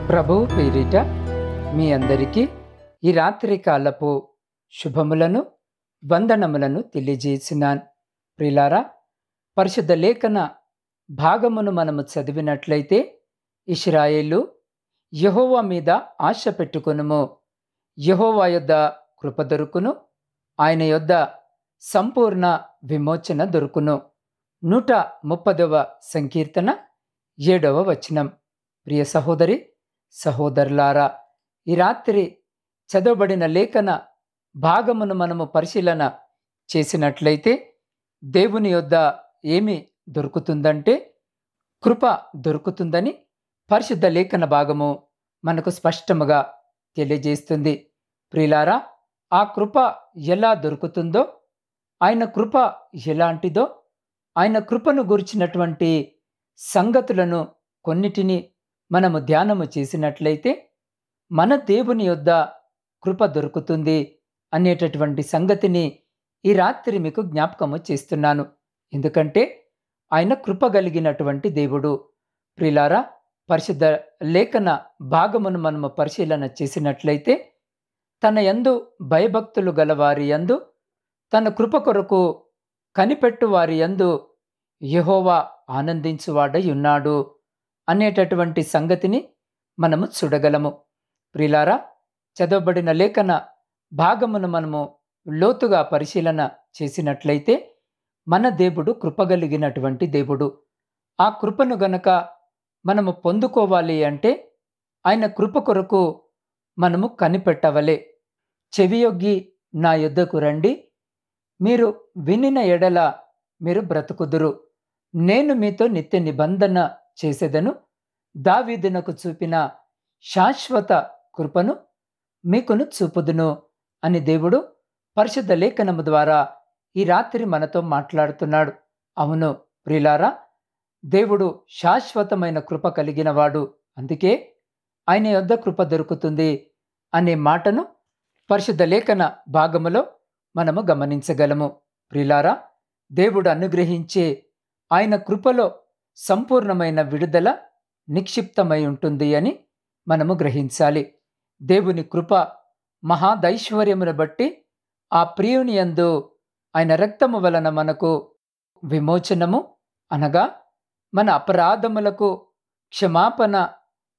ప్రభువు పేరిట మీ అందరికీ ఈ రాత్రి కాలపు శుభములను వందనములను తెలియజేసినాను. ప్రిలారా, పరిశుద్ధ లేఖన భాగమును మనము చదివినట్లయితే, ఇశ్రాయేలు యెహోవా మీద ఆశ పెట్టుకొనుము, యెహోవా యొద్ద కృప దొరుకును, ఆయన యొద్ద సంపూర్ణ విమోచన దొరుకును. 130వ సంకీర్తన 7వ వచనం. ప్రియ సహోదరి సహోదరులారా, ఈ రాత్రి చదవబడిన లేఖన భాగమును మనము పరిశీలన చేసినట్లయితే, దేవుని యొద్ద ఏమి దొరుకుతుందంటే కృప దొరుకుతుందని పరిశుద్ధ లేఖన భాగము మనకు స్పష్టముగా తెలియజేస్తుంది. ప్రియులారా, ఆ కృప ఎలా దొరుకుతుందో, ఆయన కృప ఎలాంటిదో, ఆయన కృపను గురించినటువంటి సంగతులను కొన్నిటిని మనము ధ్యానము చేసినట్లయితే, మన దేవుని యొద్ద కృప దొరుకుతుంది అనేటటువంటి సంగతిని ఈ రాత్రి మీకు జ్ఞాపకము చేస్తున్నాను. ఎందుకంటే ఆయన కృప కలిగినటువంటి దేవుడు. ప్రియులారా, పరిశుద్ధ లేఖన భాగమును మనము పరిశీలన చేసినట్లయితే, తన యందు భయభక్తులు గలవారి యందు, తన కృప కొరకు కనిపెట్టు వారి యందు యెహోవా ఆనందించువాడై ఉన్నాడు అనేటటువంటి సంగతిని మనము చూడగలము. ప్రియులారా, చదవబడిన లేఖన భాగమును మనము లోతుగా పరిశీలన చేసినట్లయితే, మన దేవుడు కృపగలిగినటువంటి దేవుడు. ఆ కృపను గనక మనము పొందుకోవాలి అంటే ఆయన కృప కొరకు మనము కనిపెట్టవలే. చెవియొగ్గి నా యొద్దకు రండి, మీరు వినిన ఎడల మీరు బ్రతుకుదురు, నేను మీతో నిత్య నిబంధన చేసేదను, దావీదునకు చూపిన శాశ్వత కృపను మీకును చూపుదును అని దేవుడు పరిశుద్ధ లేఖనము ద్వారా ఈ రాత్రి మనతో మాట్లాడుతున్నాడు. అవును ప్రియులారా, దేవుడు శాశ్వతమైన కృప కలిగినవాడు. అందుకే ఆయన యొద్ద కృప దొరుకుతుంది అనే మాటను పరిశుద్ధ లేఖన భాగములో మనము గమనించగలము. ప్రియులారా, దేవుడు అనుగ్రహించే ఆయన కృపలో సంపూర్ణమైన విడుదల నిక్షిప్తమై ఉంటుంది అని మనము గ్రహించాలి. దేవుని కృప మహాదైశ్వర్యమును బట్టి ఆ ప్రియుని యందు ఆయన రక్తము వలన మనకు విమోచనము, అనగా మన అపరాధములకు క్షమాపణ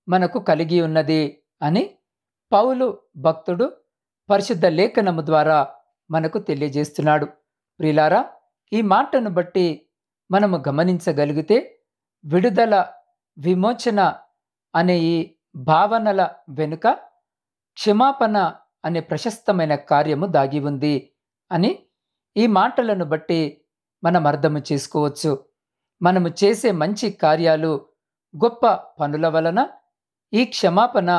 మనకు కలిగి ఉన్నది అని పౌలు భక్తుడు పరిశుద్ధ లేఖనము ద్వారా మనకు తెలియజేస్తున్నాడు. ప్రియులారా, ఈ మాటను బట్టి మనము గమనించగలిగితే, విడుదల, విమోచన అనే ఈ భావనల వెనుక క్షమాపణ అనే ప్రశస్తమైన కార్యము దాగి ఉంది అని ఈ మాటలను బట్టి మనం అర్థము చేసుకోవచ్చు. మనము చేసే మంచి కార్యాలు, గొప్ప పనుల వలన ఈ క్షమాపణ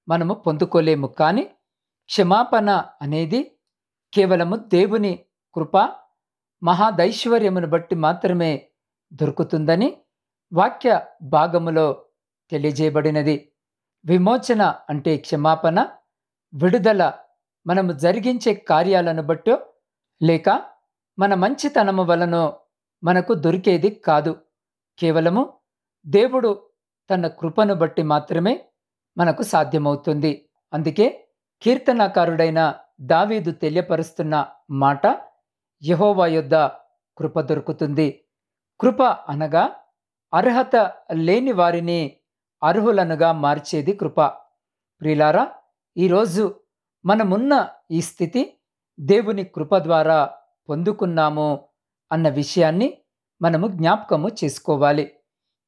మనము పొందుకోలేము. కానీ క్షమాపణ అనేది కేవలము దేవుని కృప మహాదైశ్వర్యమును బట్టి మాత్రమే దొరుకుతుందని వాక్య భాగములో తెలియజేయబడినది. విమోచన అంటే క్షమాపణ, విడుదల మనము జరిగించే కార్యాలను బట్టో లేక మన మంచితనము వలనో మనకు దొరికేది కాదు. కేవలము దేవుడు తన కృపను బట్టి మాత్రమే మనకు సాధ్యమవుతుంది. అందుకే కీర్తనాకారుడైన దావీదు తెలియపరుస్తున్న మాట, యెహోవా యొద్ద కృప దొరుకుతుంది. కృప అనగా అర్హత లేని వారిని అర్హులనుగా మార్చేది కృప. ప్రియులారా, ఈరోజు మనమున్న ఈ స్థితి దేవుని కృప ద్వారా పొందుకున్నాము అన్న విషయాన్ని మనము జ్ఞాపకము చేసుకోవాలి.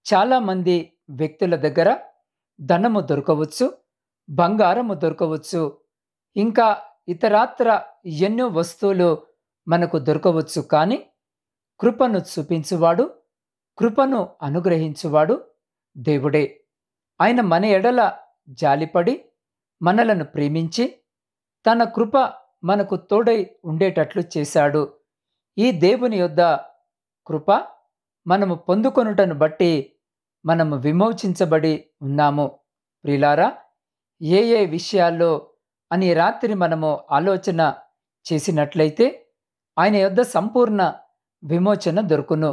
చాలామంది వ్యక్తుల దగ్గర ధనము దొరకవచ్చు, బంగారము దొరకవచ్చు, ఇంకా ఇతరాత్ర ఎన్నో వస్తువులు మనకు దొరకవచ్చు. కానీ కృపను చూపించువాడు, కృపను అనుగ్రహించువాడు దేవుడే. ఆయన మన ఎడల జాలిపడి మనలను ప్రేమించి తన కృప మనకు తోడై ఉండేటట్లు చేశాడు. ఈ దేవుని యొద్ద కృప మనము పొందుకొనుటను బట్టి మనము విమోచించబడి ఉన్నాము. ప్రియులారా, ఏ విషయాల్లో అని రాత్రి మనము ఆలోచన చేసినట్లయితే, ఆయన యొద్ద సంపూర్ణ విమోచన దొరుకును.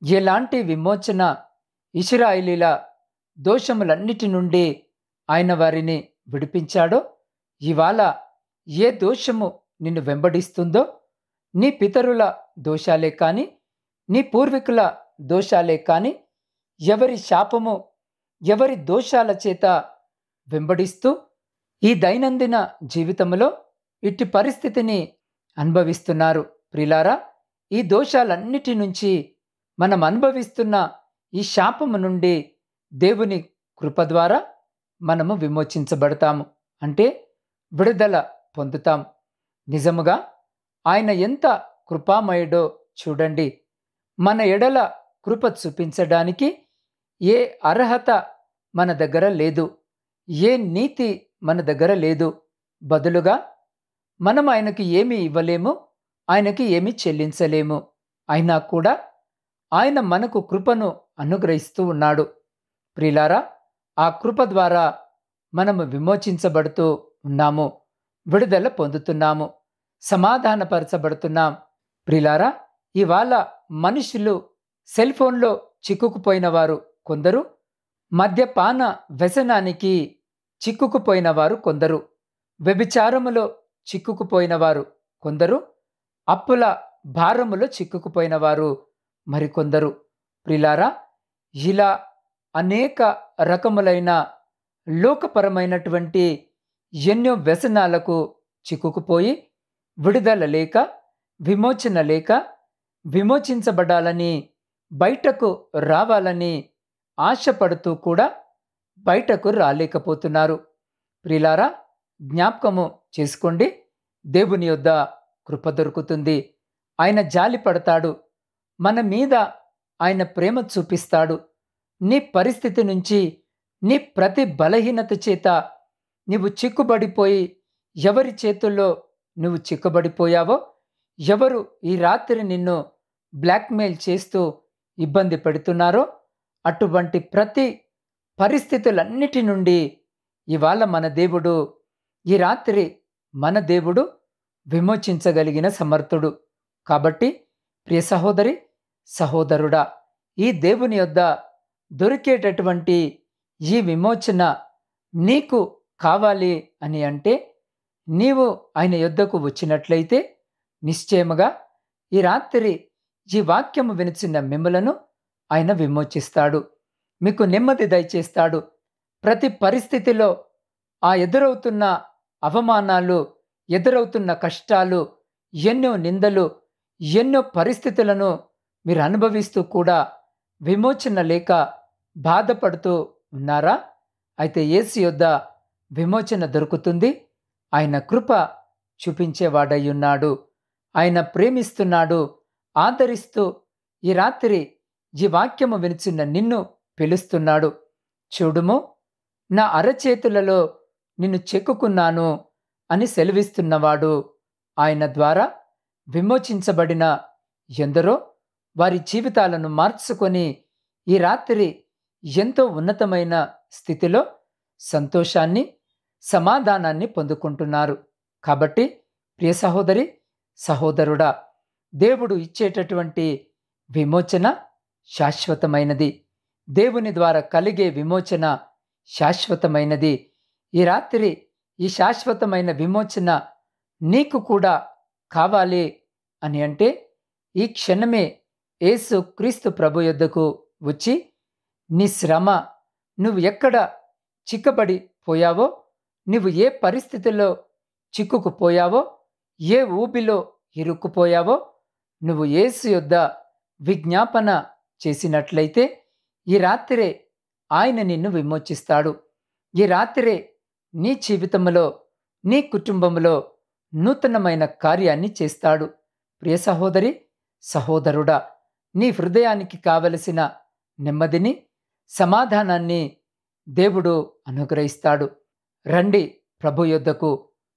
ఎలాంటి విమోచన? ఇశ్రాయేలీల దోషములన్నిటి నుండి ఆయన వారిని విడిపించాడో, ఇవాళ ఏ దోషము నిన్ను వెంబడిస్తుందో, నీ పితరుల దోషాలే కాని, నీ పూర్వీకుల దోషాలే కాని, ఎవరి శాపము, ఎవరి దోషాల చేత వెంబడిస్తూ ఈ దైనందిన జీవితంలో ఇట్టి పరిస్థితిని అనుభవిస్తున్నారు. ప్రిలారా, ఈ దోషాలన్నిటి నుంచి మనం అనుభవిస్తున్న ఈ శాపము నుండి దేవుని కృప ద్వారా మనము విమోచించబడతాము. అంటే విడుదల పొందుతాం. నిజముగా ఆయన ఎంత కృపామయుడో చూడండి. మన ఎడల కృప చూపించడానికి ఏ అర్హత మన దగ్గర లేదు, ఏ నీతి మన దగ్గర లేదు. బదులుగా మనం ఆయనకి ఏమీ ఇవ్వలేము, ఆయనకి ఏమీ చెల్లించలేము. అయినా కూడా ఆయన మనకు కృపను అనుగ్రహిస్తూ ఉన్నాడు. ప్రియులారా, ఆ కృప ద్వారా మనము విమోచించబడుతూ ఉన్నాము, విడుదల పొందుతున్నాము, సమాధానపరచబడుతున్నాం. ప్రియులారా, ఇవాళ మనుషులు సెల్ ఫోన్లో చిక్కుకుపోయిన వారు కొందరు, మద్యపాన వ్యసనానికి చిక్కుకుపోయిన వారు కొందరు, వ్యభిచారములో చిక్కుకుపోయిన వారు కొందరు, అప్పుల భారములో చిక్కుకుపోయిన వారు మరికొందరు. ప్రియులారా, ఇలా అనేక రకములైన లోకపరమైనటువంటి ఎన్నో వ్యసనాలకు చిక్కుకుపోయి విడుదల లేక, విమోచన లేక, విమోచించబడాలని, బయటకు రావాలని ఆశపడుతూ కూడా బయటకు రాలేకపోతున్నారు. ప్రియులారా, జ్ఞాపకము చేసుకోండి, దేవుని యొద్ద కృప దొరుకుతుంది. ఆయన జాలి పడతాడు, మన మీద ఆయన ప్రేమ చూపిస్తాడు. నీ పరిస్థితి నుంచి, నీ ప్రతి బలహీనత చేత నీవు చిక్కుబడిపోయి, ఎవరి చేతుల్లో నువ్వు చిక్కుబడిపోయావో, ఎవరు ఈ రాత్రి నిన్ను బ్లాక్మెయిల్ చేస్తూ ఇబ్బంది పెడుతున్నారో, అటువంటి ప్రతి పరిస్థితులన్నిటి నుండి ఇవాళ మన దేవుడు, ఈ రాత్రి మన దేవుడు విమోచించగలిగిన సమర్థుడు. కాబట్టి ప్రియ సహోదరి, సహోదరుడా, ఈ దేవుని యొద్ద దొరికేటటువంటి ఈ విమోచన నీకు కావాలి అని అంటే, నీవు ఆయన యొద్దకు వచ్చినట్లయితే నిశ్చయముగా ఈ రాత్రి ఈ వాక్యము వినిచిన మిమ్మలను ఆయన విమోచిస్తాడు, మీకు నెమ్మది దయచేస్తాడు. ప్రతి పరిస్థితిలో ఆ ఎదురవుతున్న అవమానాలు, ఎదురవుతున్న కష్టాలు, ఎన్నో నిందలు, ఎన్నో పరిస్థితులను మీరు అనుభవిస్తూ కూడా విమోచన లేక బాధపడుతూ ఉన్నారా? అయితే యేసు యొద్ద విమోచన దొరుకుతుంది. ఆయన కృప చూపించేవాడయ్యున్నాడు. ఆయన ప్రేమిస్తున్నాడు, ఆదరిస్తూ ఈ రాత్రి ఈ వాక్యము వినిచున్న నిన్ను పిలుస్తున్నాడు. చూడుము, నా అరచేతులలో నిన్ను చెక్కుకున్నాను అని సెలవిస్తున్నవాడు. ఆయన ద్వారా విమోచించబడిన ఎందరో వారి జీవితాలను మార్చుకొని ఈ రాత్రి ఎంతో ఉన్నతమైన స్థితిలో సంతోషాన్ని, సమాధానాన్ని పొందుకుంటున్నారు. కాబట్టి ప్రియ సహోదరి, సహోదరుడా, దేవుడు ఇచ్చేటటువంటి విమోచన శాశ్వతమైనది. దేవుని ద్వారా కలిగే విమోచన శాశ్వతమైనది. ఈ రాత్రి ఈ శాశ్వతమైన విమోచన నీకు కూడా కావాలి అని అంటే, ఈ క్షణమే యేసు క్రీస్తు ప్రభు యొద్దకు వచ్చి, నీ శ్రమ, నువ్వు ఎక్కడ చిక్కబడి పోయావో, నువ్వు ఏ పరిస్థితుల్లో చిక్కుకుపోయావో, ఏ ఊబిలో ఇరుక్కుపోయావో, నువ్వు యేసు యొద్ద విజ్ఞాపన చేసినట్లయితే ఈ రాత్రే ఆయన నిన్ను విమోచిస్తాడు. ఈ రాత్రే నీ జీవితంలో, నీ కుటుంబంలో నూతనమైన కార్యాన్ని చేస్తాడు. ప్రియ సహోదరి, సహోదరుడా, నీ హృదయానికి కావలసిన నెమ్మదిని, సమాధానాన్ని దేవుడు అనుగ్రహిస్తాడు. రండి ప్రభు యొద్దకు,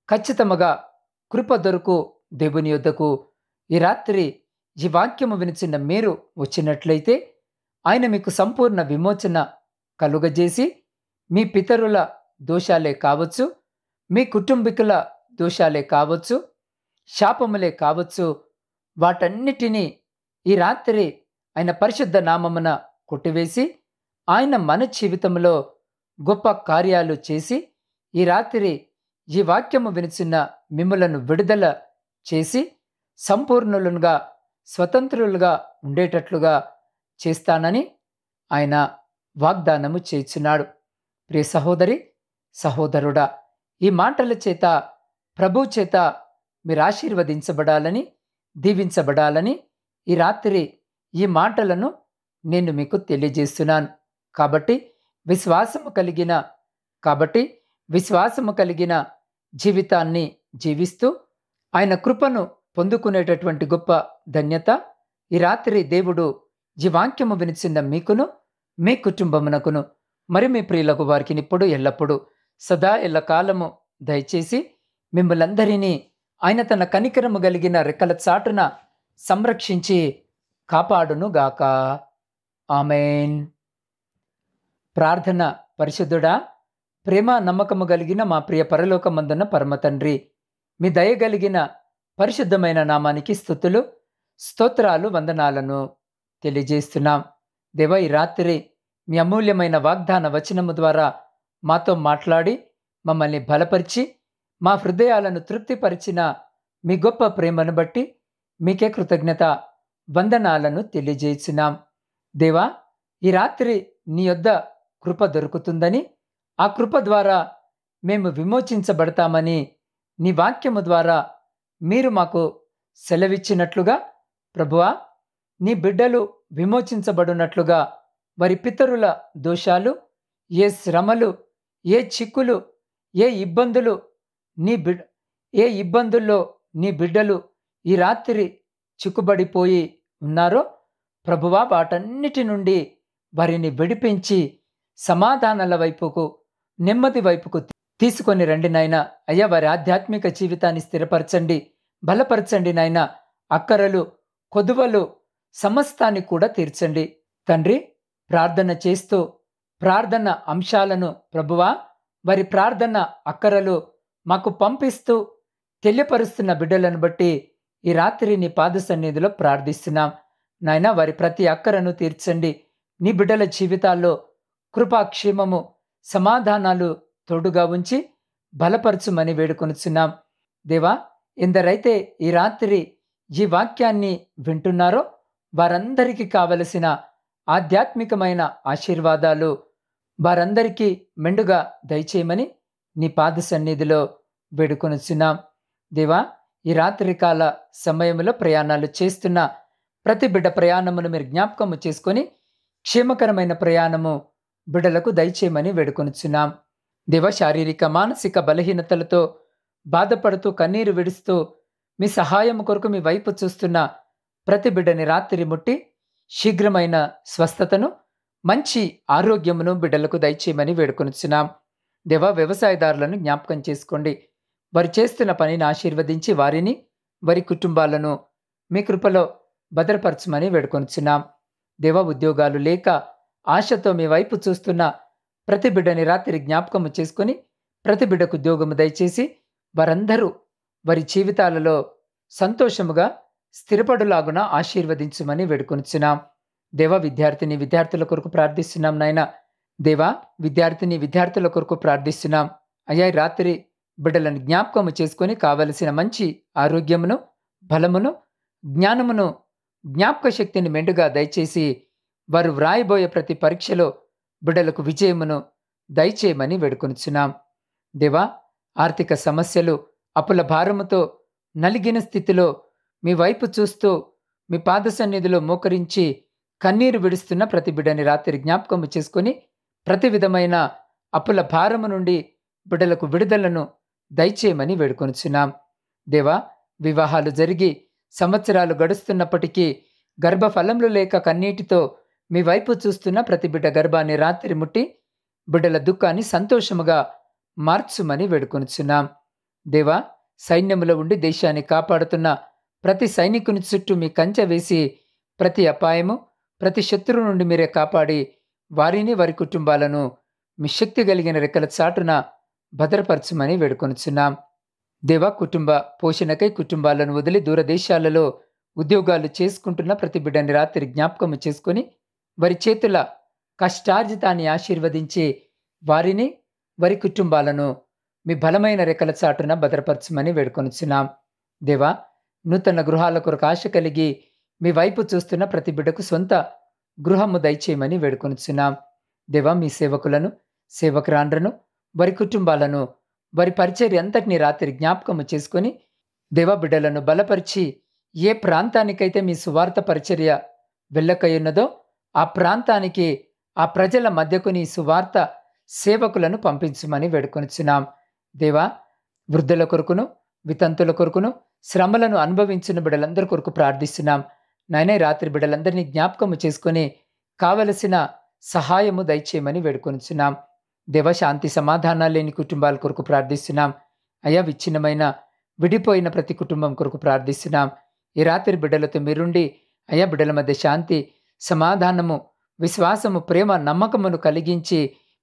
ఖచ్చితముగా కృప దొరుకు దేవుని యొద్దకు. ఈ రాత్రి ఈ వాక్యము వినిచిన మీరు వచ్చినట్లయితే ఆయన మీకు సంపూర్ణ విమోచన కలుగజేసి, మీ పితరుల దోషాలే కావచ్చు, మీ కుటుంబీకుల దోషాలే కావచ్చు, శాపములే కావచ్చు, వాటన్నిటినీ ఈ రాత్రి ఆయన పరిశుద్ధ నామమున కొట్టివేసి, ఆయన మన జీవితంలో గొప్ప కార్యాలు చేసి ఈ రాత్రి ఈ వాక్యము వినిచిన మిమ్ములను విడుదల చేసి సంపూర్ణులుగా స్వతంత్రులుగా ఉండేటట్లుగా చేస్తానని ఆయన వాగ్దానము చేయుచున్నాడు. ప్రియ సహోదరి సహోదరుడా, ఈ మాటల చేత ప్రభు చేత మీరు ఆశీర్వదించబడాలని, దీవించబడాలని ఈ రాత్రి ఈ మాటలను నేను మీకు తెలియజేస్తున్నాను. కాబట్టి విశ్వాసము కలిగిన జీవితాన్ని జీవిస్తూ ఆయన కృపను పొందుకునేటటువంటి గొప్ప ధన్యత ఈ రాత్రి దేవుడు ఈ వాక్యము వినిచిన మీకును, మీ కుటుంబమునకును, మరి మీ ప్రియులకు వారికి ఇప్పుడు ఎల్లప్పుడూ సదా ఎల్లకాలము దయచేసి మిమ్మల్ందరినీ ఆయన తన కనికరము కలిగిన రెక్కల చాటున సంరక్షించి కాపాడునుగాక. ఆమేన్. ప్రార్థన. పరిశుద్ధుడా, ప్రేమ నమ్మకము కలిగిన మా ప్రియ పరలోకమందున్న పరమ తండ్రి, మీ దయగలిగిన పరిశుద్ధమైన నామానికి స్తుతులు, స్తోత్రాలు, వందనాలను తెలియజేస్తున్నాం. దేవా, ఈ రాత్రి మీ అమూల్యమైన వాగ్దాన వచనము ద్వారా మాతో మాట్లాడి మమ్మల్ని బలపరిచి మా హృదయాలను తృప్తిపరిచిన మీ గొప్ప ప్రేమను బట్టి మీకే కృతజ్ఞత వందనాలను తెలియజేస్తున్నాం. దేవా, ఈ రాత్రి నీ యొద్ద కృప దొరుకుతుందని, ఆ కృప ద్వారా మేము విమోచించబడతామని నీ వాక్యము ద్వారా మీరు మాకు సెలవిచ్చినట్లుగా ప్రభువా, నీ బిడ్డలు విమోచించబడినట్లుగా వారి పితరుల దోషాలు, ఏ శ్రమలు, ఏ చిక్కులు, ఏ ఇబ్బందుల్లో నీ బిడ్డలు ఈ రాత్రి చిక్కుబడిపోయి ఉన్నారో ప్రభువా, వాటన్నిటి నుండి వారిని విడిపించి సమాధానాల వైపుకు, నెమ్మది వైపుకు తీసుకొని రండి నాయన. అయ్యా, వారి ఆధ్యాత్మిక జీవితాన్ని స్థిరపరచండి, బలపరచండి నాయన. అక్కరలు, కొదువలు సమస్తాన్ని కూడా తీర్చండి తండ్రి. ప్రార్థన చేస్తూ ప్రార్థన అంశాలను ప్రభువా, వారి ప్రార్థన అక్కరలు మాకు పంపిస్తూ తెలియపరుస్తున్న బిడ్డలను బట్టి ఈ రాత్రి నీ పాద సన్నిధిలో ప్రార్థిస్తున్నాం నాయన. వారి ప్రతి అక్కరను తీర్చండి. నీ బిడ్డల జీవితాల్లో కృపాక్షేమము, సమాధానాలు తోడుగా ఉంచి బలపరచుమని వేడుకొనుచున్నాం. దేవా, ఎందరైతే ఈ రాత్రి ఈ వాక్యాన్ని వింటున్నారో వారందరికీ కావలసిన ఆధ్యాత్మికమైన ఆశీర్వాదాలు వారందరికీ మెండుగా దయచేయమని నీ పాద సన్నిధిలో వేడుకొనుచున్నాం. దేవా, ఈ రాత్రికాల సమయంలో ప్రయాణాలు చేస్తున్న ప్రతి బిడ్డ ప్రయాణమును మీరు జ్ఞాపకము చేసుకొని క్షేమకరమైన ప్రయాణము బిడ్డలకు దయచేయమని వేడుకొనుచున్నాం. దేవ, శారీరక మానసిక బలహీనతలతో బాధపడుతూ కన్నీరు విడుస్తూ మీ సహాయం కొరకు మీ వైపు చూస్తున్న ప్రతి బిడ్డని రాత్రి ముట్టి శీఘ్రమైన స్వస్థతను, మంచి ఆరోగ్యమును బిడ్డలకు దయచేయమని వేడుకొనుచున్నాం. దేవ, వ్యవసాయదారులను జ్ఞాపకం చేసుకోండి. వారు చేస్తున్న పనిని ఆశీర్వదించి వారిని, వారి కుటుంబాలను మీ కృపలో భద్రపరచమని వేడుకొనుచున్నాం. దేవ, ఉద్యోగాలు లేక ఆశతో మీ వైపు చూస్తున్న ప్రతి బిడ్డని రాత్రి జ్ఞాపకము చేసుకొని ప్రతి బిడ్డకు ఉద్యోగము దయచేసి వారందరూ వారి జీవితాలలో సంతోషముగా స్థిరపడులాగున ఆశీర్వదించమని వేడుకొనుచున్నాం. దేవా, విద్యార్థుల కొరకు ప్రార్థిస్తున్నాం నాయన. దేవా, విద్యార్థుల కొరకు ప్రార్థిస్తున్నాం. అయ్యా, రాత్రి బిడ్డలను జ్ఞాపకము చేసుకొని కావలసిన మంచి ఆరోగ్యమును, బలమును, జ్ఞానమును, జ్ఞాపక శక్తిని మెండుగా దయచేసి వారు వ్రాయబోయే ప్రతి పరీక్షలో బిడ్డలకు విజయమును దయచేయమని వేడుకొనుచున్నాం. దేవా, ఆర్థిక సమస్యలు, అప్పుల భారముతో నలిగిన స్థితిలో మీ వైపు చూస్తూ మీ పాద సన్నిధిలో మోకరించి కన్నీరు విడుస్తున్న ప్రతి బిడ్డని రాత్రి జ్ఞాపకము చేసుకొని ప్రతి విధమైన అప్పుల భారము నుండి బిడ్డలకు విడుదలను దయచేయమని వేడుకొనుచున్నాం. దేవా, వివాహాలు జరిగి సంవత్సరాలు గడుస్తున్నప్పటికీ గర్భఫలములు లేక కన్నీటితో మీ వైపు చూస్తున్న ప్రతి బిడ్డ గర్భాన్ని రాత్రి ముట్టి బిడ్డల దుఃఖాన్ని సంతోషముగా మార్చుమని వేడుకొనుచున్నాం. దేవా, సైన్యములో ఉండి దేశాన్ని కాపాడుతున్న ప్రతి సైనికుని చుట్టూ మీ కంచె వేసి ప్రతి అపాయము, ప్రతి శత్రువు నుండి మీరే కాపాడి వారిని, వారి కుటుంబాలను మీ శక్తి కలిగిన రెక్కల చాటున భద్రపరచమని వేడుకొనుచున్నాం. దేవా, కుటుంబ పోషణకై కుటుంబాలను వదిలి దూరదేశాలలో ఉద్యోగాలు చేసుకుంటున్న ప్రతి బిడ్డని రాత్రి జ్ఞాపకము చేసుకొని వారి చేతుల కష్టార్జితాన్ని ఆశీర్వదించి వారిని వారి కుటుంబాలను మీ బలమైన రెక్కల చాటున భద్రపరచమని వేడుకొనుచున్నాం. దేవా, నూతన గృహాల కొరకు ఆశ కలిగి మీ వైపు చూస్తున్న ప్రతి బిడ్డకు సొంత గృహము దయచేయమని వేడుకొనుచున్నాం. దేవా, మీ సేవకులను, సేవకురాండ్రను, వారి కుటుంబాలను, వారి పరిచర్య అంతటిని రాత్రి జ్ఞాపకము చేసుకొని దేవా, బిడ్డలను బలపరిచి ఏ ప్రాంతానికైతే మీ సువార్త పరిచర్య వెళ్ళకయున్నదో ఆ ప్రాంతానికి, ఆ ప్రజల మధ్యకు నీ సువార్త సేవకులను పంపించమని వేడుకొనుచున్నాం. దేవా, వృద్ధుల కొరకును, వితంతుల కొరకును, శ్రమలను అనుభవించిన బిడ్డలందరి కొరకు ప్రార్థిస్తున్నాం. నాయనే, రాత్రి బిడ్డలందరినీ జ్ఞాపకము చేసుకొని కావలసిన సహాయము దయచేయమని వేడుకొనుచున్నాం. దేవ, శాంతి సమాధానాలు లేని కుటుంబాల కొరకు ప్రార్థిస్తున్నాం. అయ్యా, విచ్ఛిన్నమైన విడిపోయిన ప్రతి కుటుంబం కొరకు ప్రార్థిస్తున్నాం. ఈ రాత్రి బిడ్డలతో మీరుండి అయ్యా, బిడ్డల మధ్య శాంతి, సమాధానము, విశ్వాసము, ప్రేమ, నమ్మకమును కలిగించి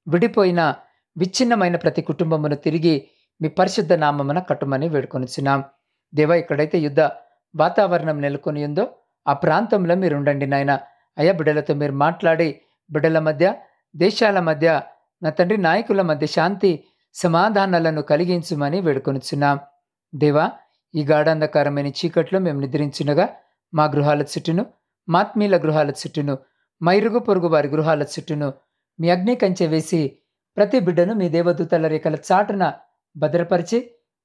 విడిపోయిన విచ్ఛిన్నమైన ప్రతి కుటుంబమును తిరిగి మీ పరిశుద్ధ నామమున కట్టుమని వేడుకొనుచున్నాం. దేవా, ఎక్కడైతే యుద్ధ వాతావరణం నెలకొని ఉందో ఆ ప్రాంతంలో మీరు ఉండండి నాయన. అయ్యా, బిడ్డలతో మీరు మాట్లాడి బిడ్డల మధ్య, దేశాల మధ్య, నా తండ్రి నాయకుల మధ్య శాంతి సమాధానాలను కలిగించుమని వేడుకొనుచున్నాం. దేవా, ఈ గాఢాంధకారమైన చీకట్లో మేము నిద్రించునగా మా గృహాల చుట్టూను, మాత్మీల గృహాల చుట్టూను, మా ఇరుగు పొరుగు వారి గృహాల చుట్టూను మీ అగ్ని కంచె వేసి ప్రతి బిడ్డను మీ దేవదూతల రేఖల చాటున భద్రపరిచి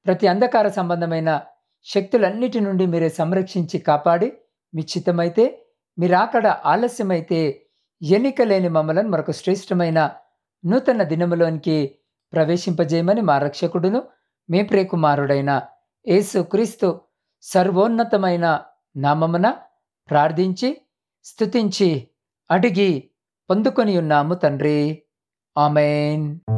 ప్రతి అంధకార సంబంధమైన శక్తులన్నిటి నుండి మీరే సంరక్షించి కాపాడి మీ చిత్తమైతే, మీరాకడ ఆలస్యమైతే ఎన్నిక లేని మమ్మలను మరొక శ్రేష్టమైన నూతన దినములోనికి ప్రవేశింపజేయమని మా రక్షకుడును మీ ప్రియకుమారుడైన యేసు క్రీస్తు సర్వోన్నతమైన నామమున ప్రార్థించి స్తుతించి అడిగి పొందుకొని ఉన్నాము తండ్రి. ఆమేన్.